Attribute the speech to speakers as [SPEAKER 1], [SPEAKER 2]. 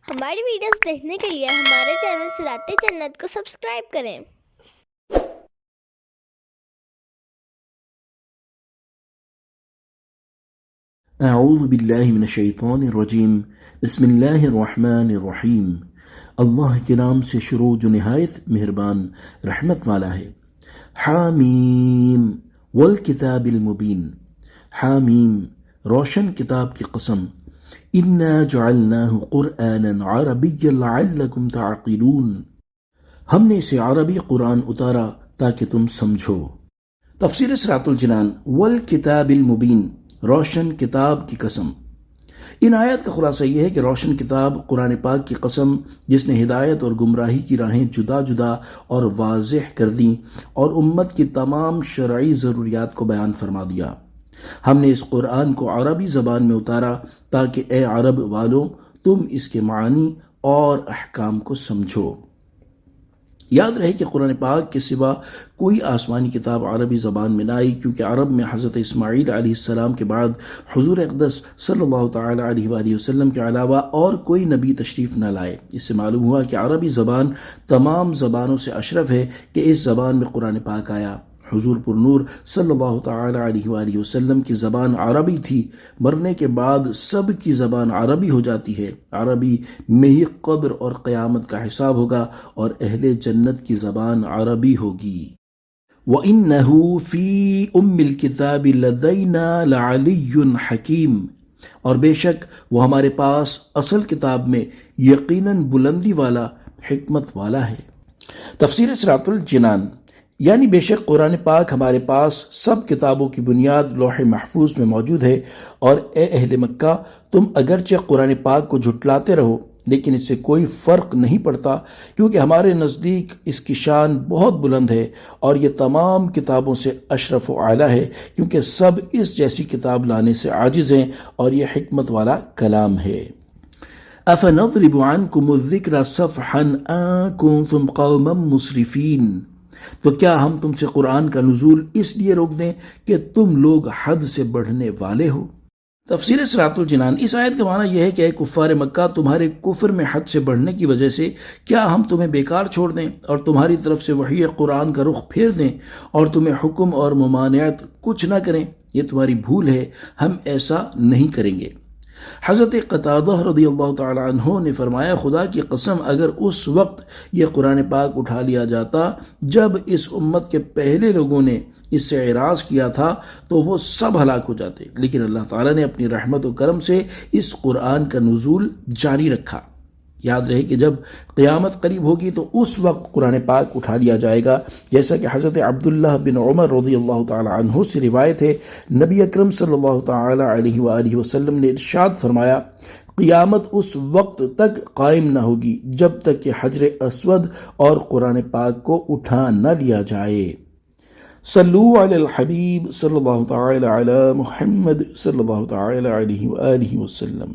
[SPEAKER 1] ہماری ویڈیوز دیکھنے کے لیے ہمارے چینل صراط جنت کو سبسکرائب کریں۔
[SPEAKER 2] اعوذ باللہ من الشیطان الرجیم، بسم اللہ الرحمن الرحیم۔ اللہ کے نام سے شروع جو نہایت مہربان رحمت والا ہے۔ حامیم والکتاب المبین، حامیم روشن کتاب کی قسم۔ انا جعلناہ قرآنا عربیا لعلکم تعقلون، ہم نے اسے عربی قرآن اتارا تاکہ تم سمجھو۔ تفسیر صراط الجنان، والکتاب المبین، روشن کتاب کی قسم۔ ان آیات کا خلاصہ یہ ہے کہ روشن کتاب قرآن پاک کی قسم، جس نے ہدایت اور گمراہی کی راہیں جدا جدا اور واضح کر دیں اور امت کی تمام شرعی ضروریات کو بیان فرما دیا۔ ہم نے اس قرآن کو عربی زبان میں اتارا تاکہ اے عرب والوں تم اس کے معنی اور احکام کو سمجھو۔ یاد رہے کہ قرآن پاک کے سوا کوئی آسمانی کتاب عربی زبان میں نہ آئی، کیونکہ عرب میں حضرت اسماعیل علیہ السلام کے بعد حضور اقدس صلی اللہ تعالی علیہ وآلہ وسلم کے علاوہ اور کوئی نبی تشریف نہ لائے۔ اس سے معلوم ہوا کہ عربی زبان تمام زبانوں سے اشرف ہے کہ اس زبان میں قرآن پاک آیا۔ حضور پر نور صلی اللہ تعالی علیہ وآلہ وسلم کی زبان عربی تھی، مرنے کے بعد سب کی زبان عربی ہو جاتی ہے۔ عربی میں ہی قبر اور قیامت کا حساب ہوگا اور اہل جنت کی زبان عربی ہوگی۔ وَإِنَّهُ فِي أُمِّ الْكِتَابِ لَدَيْنَا لَعَلِيٌّ حَكِيمٌ، اور بے شک وہ ہمارے پاس اصل کتاب میں یقیناً بلندی والا، حکمت والا ہے۔ تفسیر صراط الجنان، یعنی بے شک قرآن پاک ہمارے پاس سب کتابوں کی بنیاد لوح محفوظ میں موجود ہے، اور اے اہل مکہ تم اگرچہ قرآن پاک کو جھٹلاتے رہو لیکن اس سے کوئی فرق نہیں پڑتا، کیونکہ ہمارے نزدیک اس کی شان بہت بلند ہے اور یہ تمام کتابوں سے اشرف و اعلیٰ ہے، کیونکہ سب اس جیسی کتاب لانے سے عاجز ہیں اور یہ حکمت والا کلام ہے۔ أَفَنَضْرِبُ عَنْكُمُ الذِّكْرَ صَفْحًا أَن كُنتُمْ قَوْمًا مُسْرِفِينَ، تو کیا ہم تم سے قرآن کا نزول اس لیے روک دیں کہ تم لوگ حد سے بڑھنے والے ہو؟ تفسیر صراط الجنان، اس آیت کا معنی یہ ہے کہ اے کفار مکہ، تمہارے کفر میں حد سے بڑھنے کی وجہ سے کیا ہم تمہیں بیکار چھوڑ دیں اور تمہاری طرف سے وحی قرآن کا رخ پھیر دیں اور تمہیں حکم اور ممانعت کچھ نہ کریں؟ یہ تمہاری بھول ہے، ہم ایسا نہیں کریں گے۔ حضرت قتادہ رضی اللہ تعالی عنہ نے فرمایا، خدا کی قسم اگر اس وقت یہ قرآن پاک اٹھا لیا جاتا جب اس امت کے پہلے لوگوں نے اس سے اعراض کیا تھا تو وہ سب ہلاک ہو جاتے، لیکن اللہ تعالیٰ نے اپنی رحمت و کرم سے اس قرآن کا نزول جاری رکھا۔ یاد رہے کہ جب قیامت قریب ہوگی تو اس وقت قرآن پاک اٹھا لیا جائے گا، جیسا کہ حضرت عبداللہ بن عمر رضی اللہ تعالی عنہ سے روایت ہے، نبی اکرم صلی اللہ تعالی علیہ وآلہ وسلم نے ارشاد فرمایا، قیامت اس وقت تک قائم نہ ہوگی جب تک کہ حجر اسود اور قرآن پاک کو اٹھا نہ لیا جائے۔ صلو علی الحبیب صلی اللہ تعالی علی محمد صلی اللہ تعالی علیہ وآلہ وسلم۔